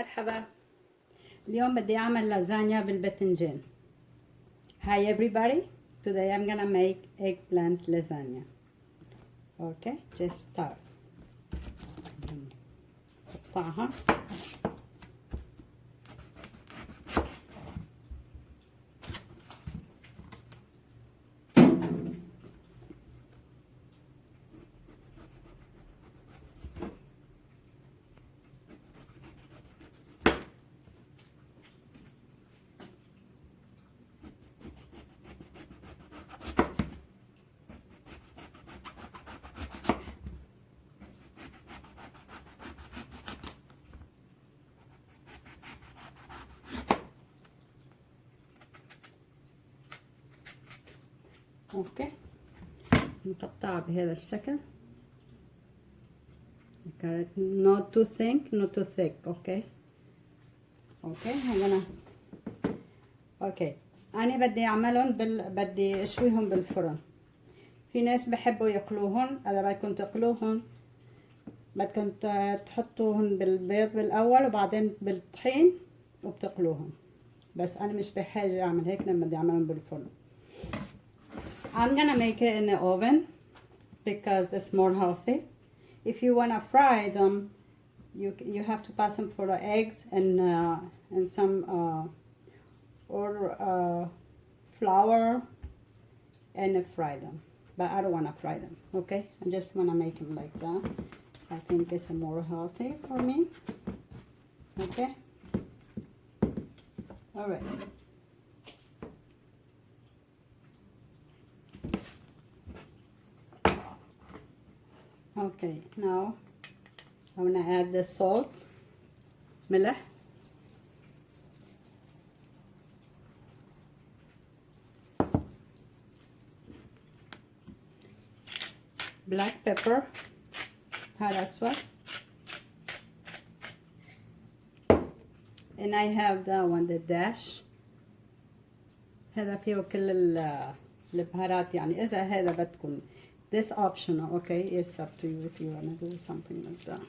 مرحبا. اليوم بدي أعمل لازانيا بالباذنجان. Hi everybody. Today I'm gonna make eggplant lasagna. Okay, just start. قطعها. اوكي نقطعها بهذا الشكل. not too thin not too thick. اوكي هنا. اوكي انا بدي اعملهم بدي اشويهم بالفرن. في ناس بحبوا يقلوهم. اذا بدكم تقلوهم بدكم تحطوهم بالبيض بالاول وبعدين بالطحين وبتقلوهم، بس انا مش بحاجه اعمل هيك لما بدي اعملهم بالفرن. I'm gonna make it in the oven because it's more healthy. If you wanna fry them, you have to pass them for the eggs and some flour and fry them. But I don't wanna fry them. Okay, I just wanna make them like that. I think it's more healthy for me. Okay. All right. Okay, now I'm gonna add the salt, ملح, black pepper, بهار أسود, and I have that one, the dash. هذا فيه كل البهارات يعني. إذا هذا بدكم this optional, okay, it's up to you if you want to do something like that.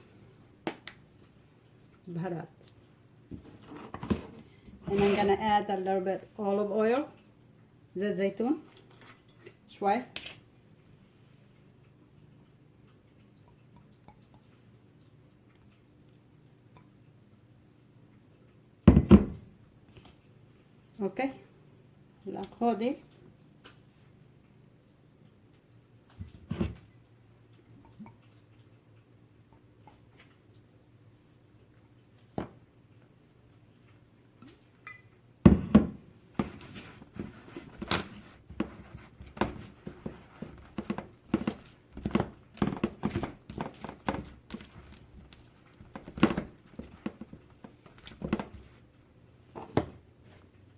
بهارات. And I'm gonna add a little bit olive oil, زيت زيتون شوي. okay, هلا خذي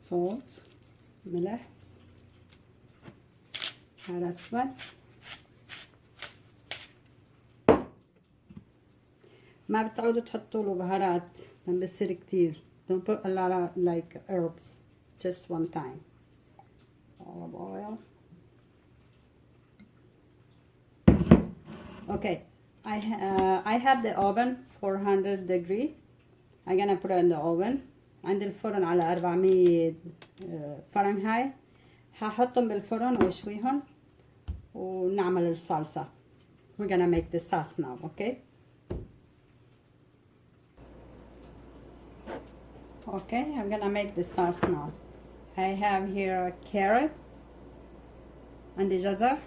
salt, ملح، بهار أسود. ما بتعودوا تحطوا له بهارات لما بصير كتير. Don't put a lot of like herbs, just one time. Olive oil. Okay, I have the oven 400 degree. I'm gonna put it in the oven. عندي الفرن على 400 فرنهايت. هحطهم بالفرن واشويهم ونعمل الصلصة. We're gonna make the sauce now, okay? Okay, I'm gonna make the sauce now. I have here a carrot and the جزر.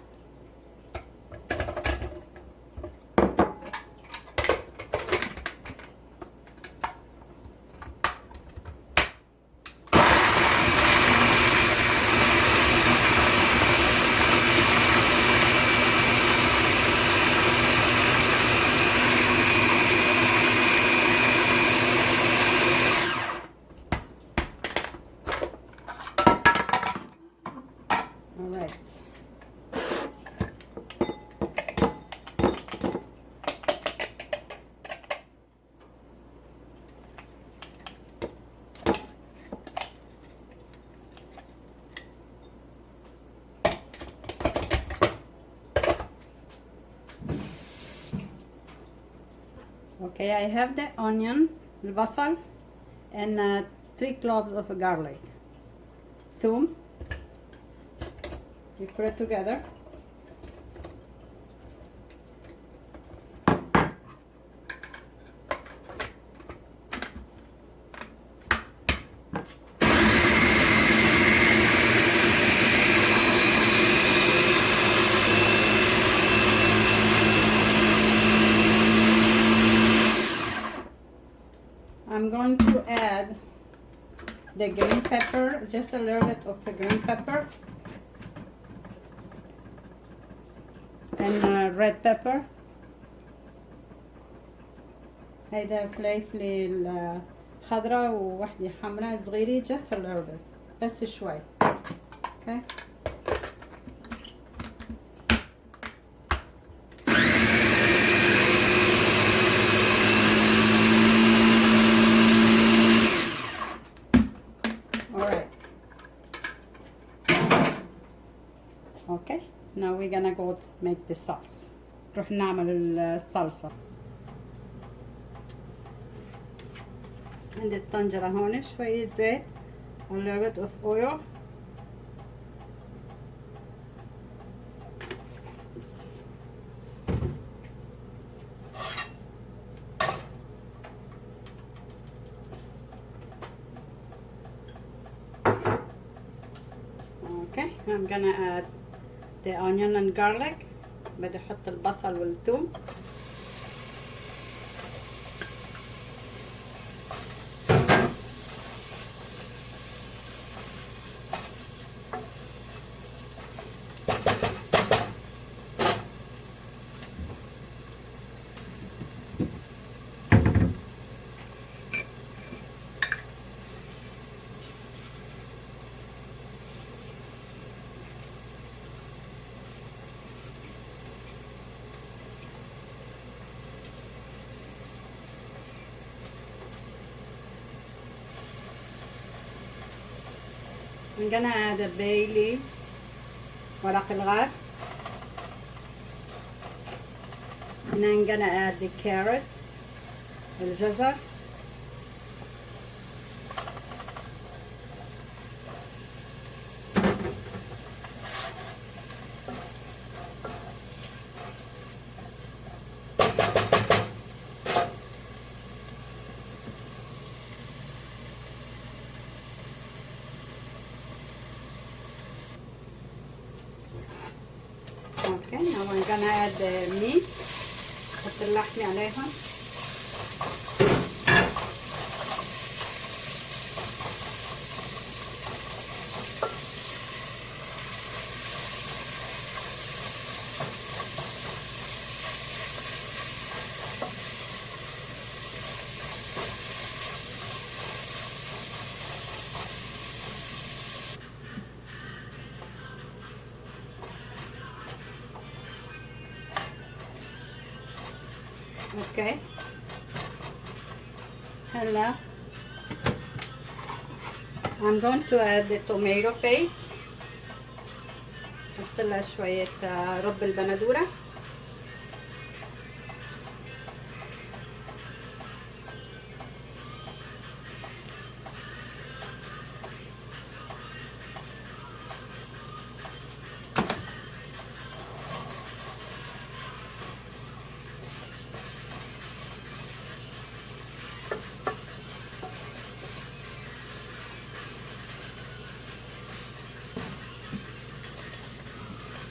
Okay, I have the onion, البصل and 3 cloves of garlic. Thum. You put it together. I'm going to add the green pepper, just a little bit of the green pepper, and red pepper. هيدا فليفل خضراء ووحدة حمراء صغيرة, just a little bit, بس شوي. Okay. Okay, now we're gonna go make the sauce. نروح نعمل الصلصة. عندي الطنجرة هون شوية زيت, a little bit of oil. Okay, I'm gonna add the onion and garlic. بدي احط البصل والثوم. I'm gonna add the bay leaves, ورق الغار, and I'm gonna add the carrot, الجزر, Okay, now I'm gonna add the meat. حط اللحمة عليهم. Okay. هلا I'm going to add the tomato paste. حط لها شوية رب البندورة.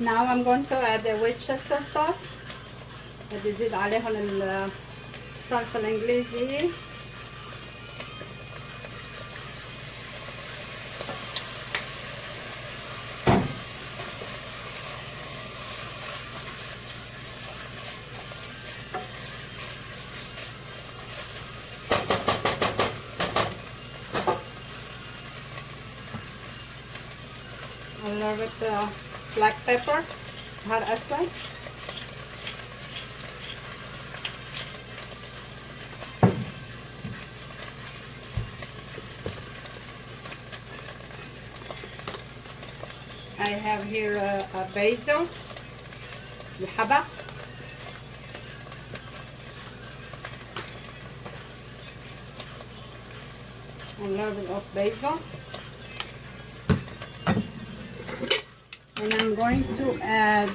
Now I'm going to add the Worcester sauce. بدي زيد عليهم الصلصة الإنجليزية. A little bit black pepper, بهار أسود. I have here a basil, الحبة. a little bit of basil. And I'm going to add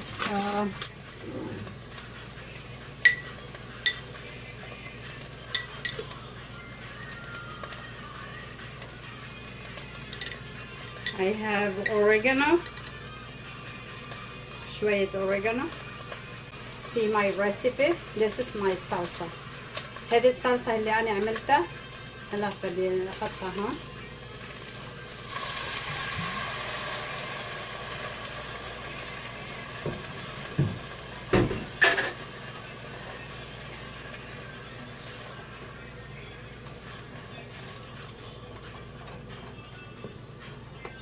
I have oregano, شوية oregano. See my recipe. This is my salsa. هذه الصلصة اللي أنا عملتها. هلا بدي أحطها هون.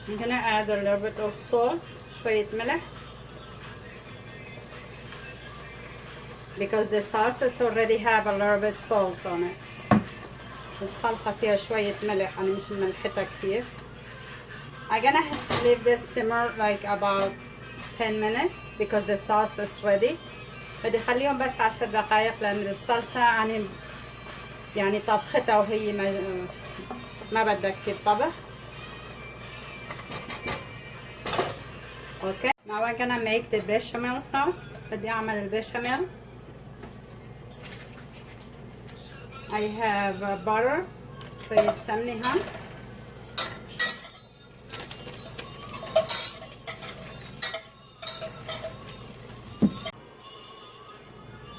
I'm gonna add a little bit of salt, شوية ملح, because the sauces already have a little bit salt on it. الصلصة فيها شوية ملح, أنا مش ملحتها كتير. I'm gonna leave this simmer like about 10 minutes because the sauce is ready. بدي أخليهم بس 10 دقايق لأن الصلصة أنا يعني طبختها وهي ما بدها كتير طبخ. Okay, now I'm gonna make the bechamel sauce. بدي أعمل البشاميل. I have butter, شوية سمنة هون.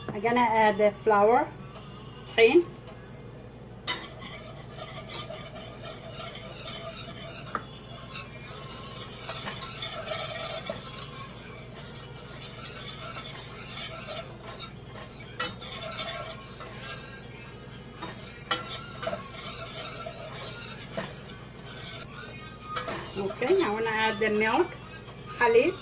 I'm gonna add the flour, طحين. Okay, I want to add the milk, حليب.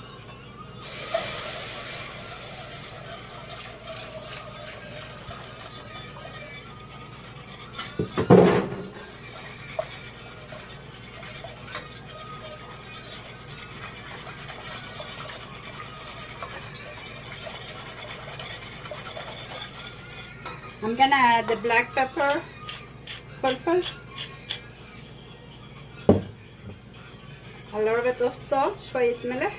I'm gonna add the black pepper, purple. A little bit of salt, شوية ملح.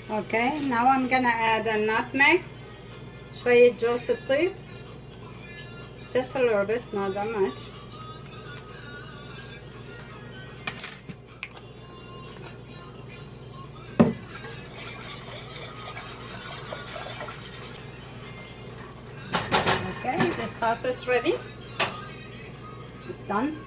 Okay, now I'm gonna add a nutmeg, شوية جوز الطيب. Just a little bit, not that much. Okay, the sauce is ready. It's done.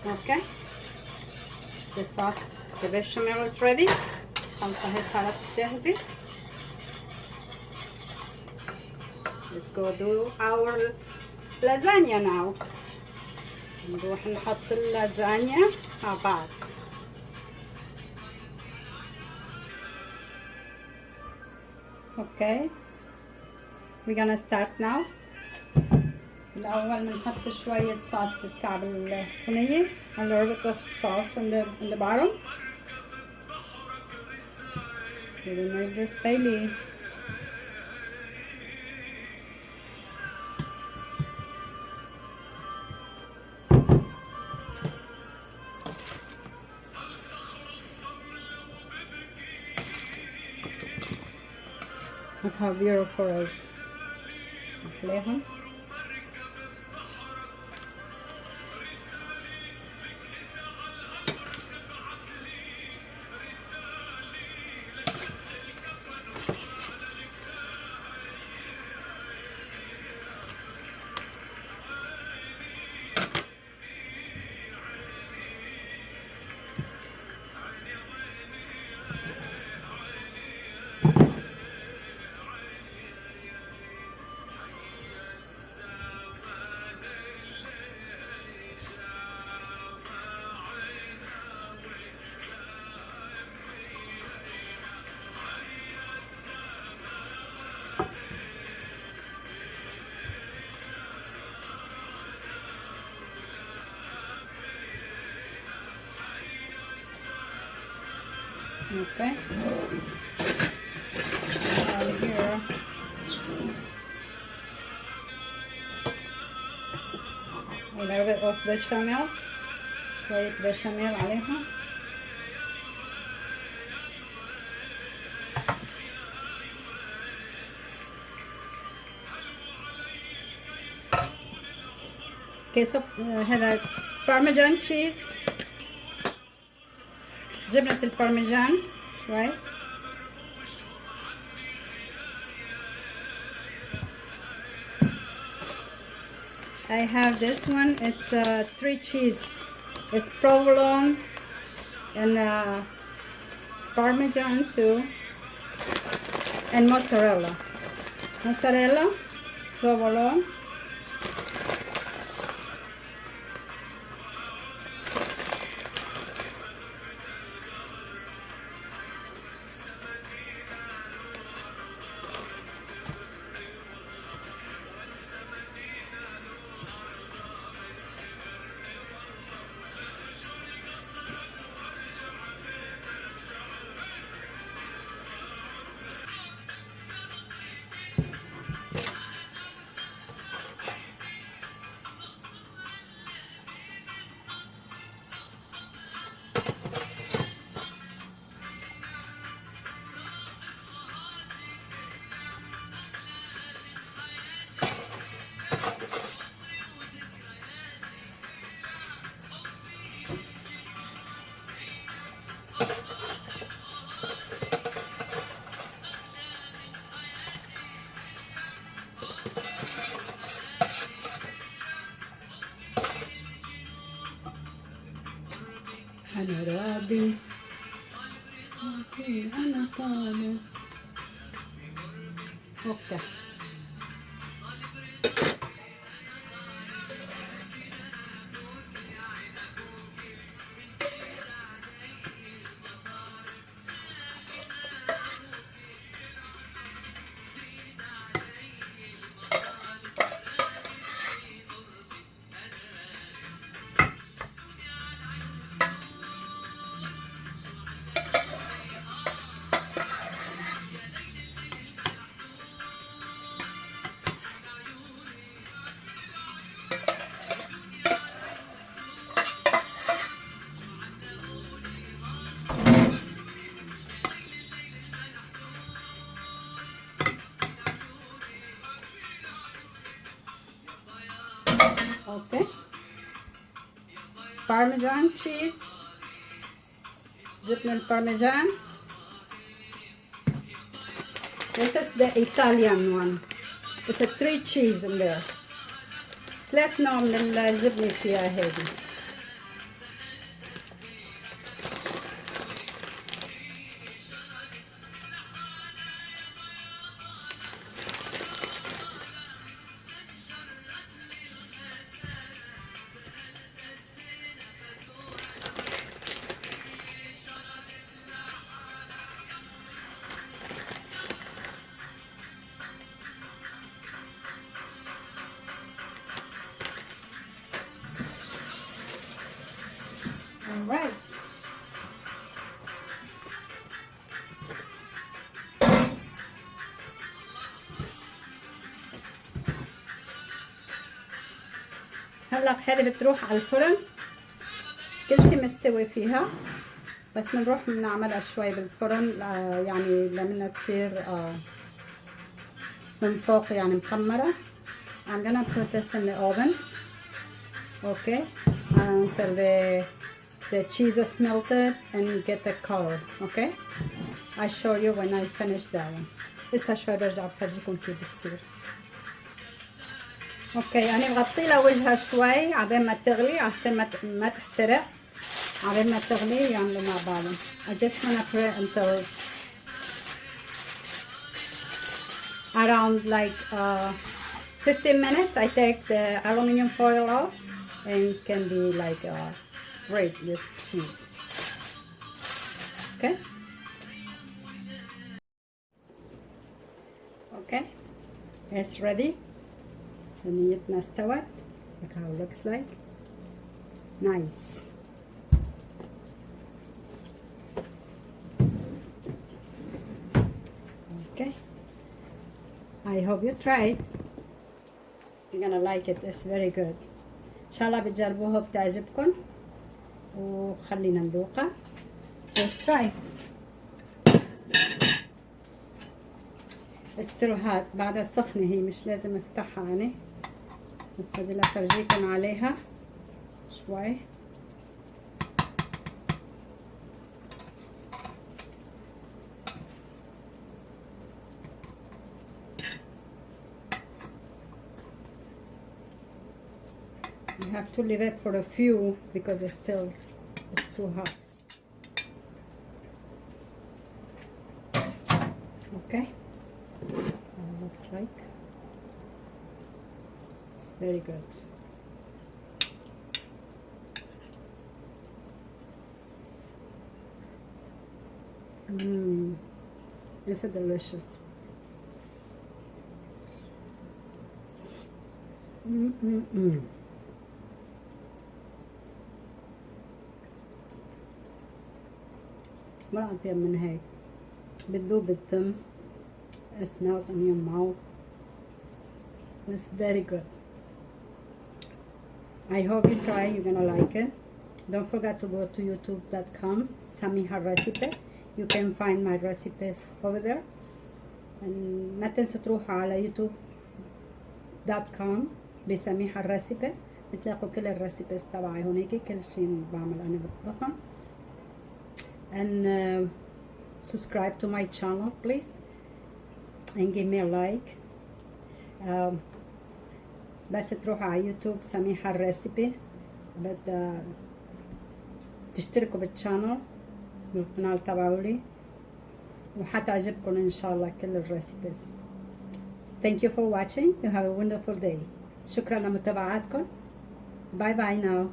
Okay, the sauce, the bechamel is ready. الصلصة هي صارت جاهزة. Let's go do our lasagna now. نروح نحط اللازانيا مع بعض. Okay, we're gonna start now. الأول بنحط شوية صوص بكعب الصينية. A little bit of sauce in the bottom. We will make this bay leaves. Look how beautiful it is. نخليهم. Okay. Here. A little bit of bechamel. شوية بشاميل عليها. كيسو هذا بارميجان تشيز، جبنة البارميجان شوي. I have this one. It's 3 cheese. It's provolone and Parmesan too, and mozzarella. Mozzarella, provolone. أنا راضي أنا طالب. أوكي. Okay. Parmesan cheese. جبنا البارميجان. This is the Italian one. It's a 3 cheese in there. 3 نوع من الجبنة فيها هذه. All right. هلا هذه بتروح على الفرن، كل شيء مستوي فيها، بس بنروح بنعملها شوي بالفرن يعني لمنها تصير من فوق يعني مخمرة. I'm gonna put this in the oven. Okay, until the cheese is melted and get the color. Okay, I show you when I finish that one. لسه شوي برجع بفرجيكم كيف بتصير. اوكي انا بغطي لها وجهها شوي عبين ما تغلي عشان ما تحترق. عبين ما تغلي يعملوا مع بعضهم. I just wanna put it until around like 15 minutes. I take the aluminum foil off and can be like great with cheese. Okay. Okay, it's ready. صينيتنا استوت. Look how it looks like. Nice. Okay, I hope you tried. You're gonna like it. It's very good. إن شاء الله بتجربوها بتعجبكم وخلينا ندوقها. Just try. استروهات بعدها سخنة هي مش لازم افتحها يعني بس بدي افرجيكم عليها شوي. You have to leave it for a few because it's too hot. Okay, it looks like it's very good. This is delicious. ما أطيب من هيك. بتذوب بالتم. It smells in your mouth. It's very good. I hope you try. You're gonna like it. Don't forget to go to youtube.com سميحة recipe. You can find my recipes over there. And ما تنسوا تروحوا على youtube.com بسميحة recipes. بتلاقوا كل الريسيبيز تبعي هونيك. كل شيء بعمل أنا بطبخهم. And subscribe to my channel please and give me a like. بس تروحوا على يوتيوب سميحة الريسيبي بدها تشتركوا بالشانل بالقناة تبعولي وحتعجبكم ان شاء الله كل الريسيبيز. Thank you for watching. You have a wonderful day. شكرا لمتابعتكم. Bye bye now.